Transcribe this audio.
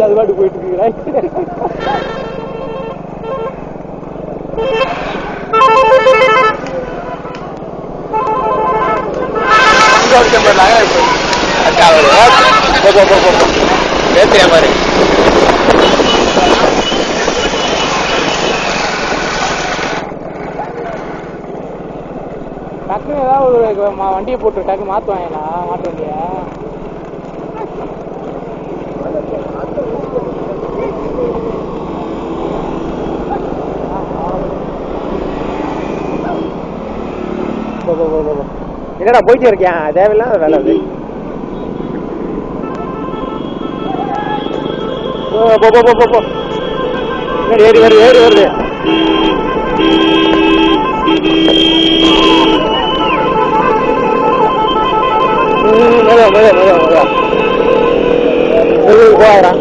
வச்சு அது பாட்டு போயிட்டு இருக்கிறேன். பேசுற மாதிரி டக்குன்னு ஏதாவது ஒரு வண்டியை போட்டு டக்கு மாற்றுவாங்களா மாட்டு வண்டியை? என்னடா போயிட்டே இருக்கேன் தேவையில்லாத வேலை அது. ஏறி வருது ஏறி வருது. போயிடறான்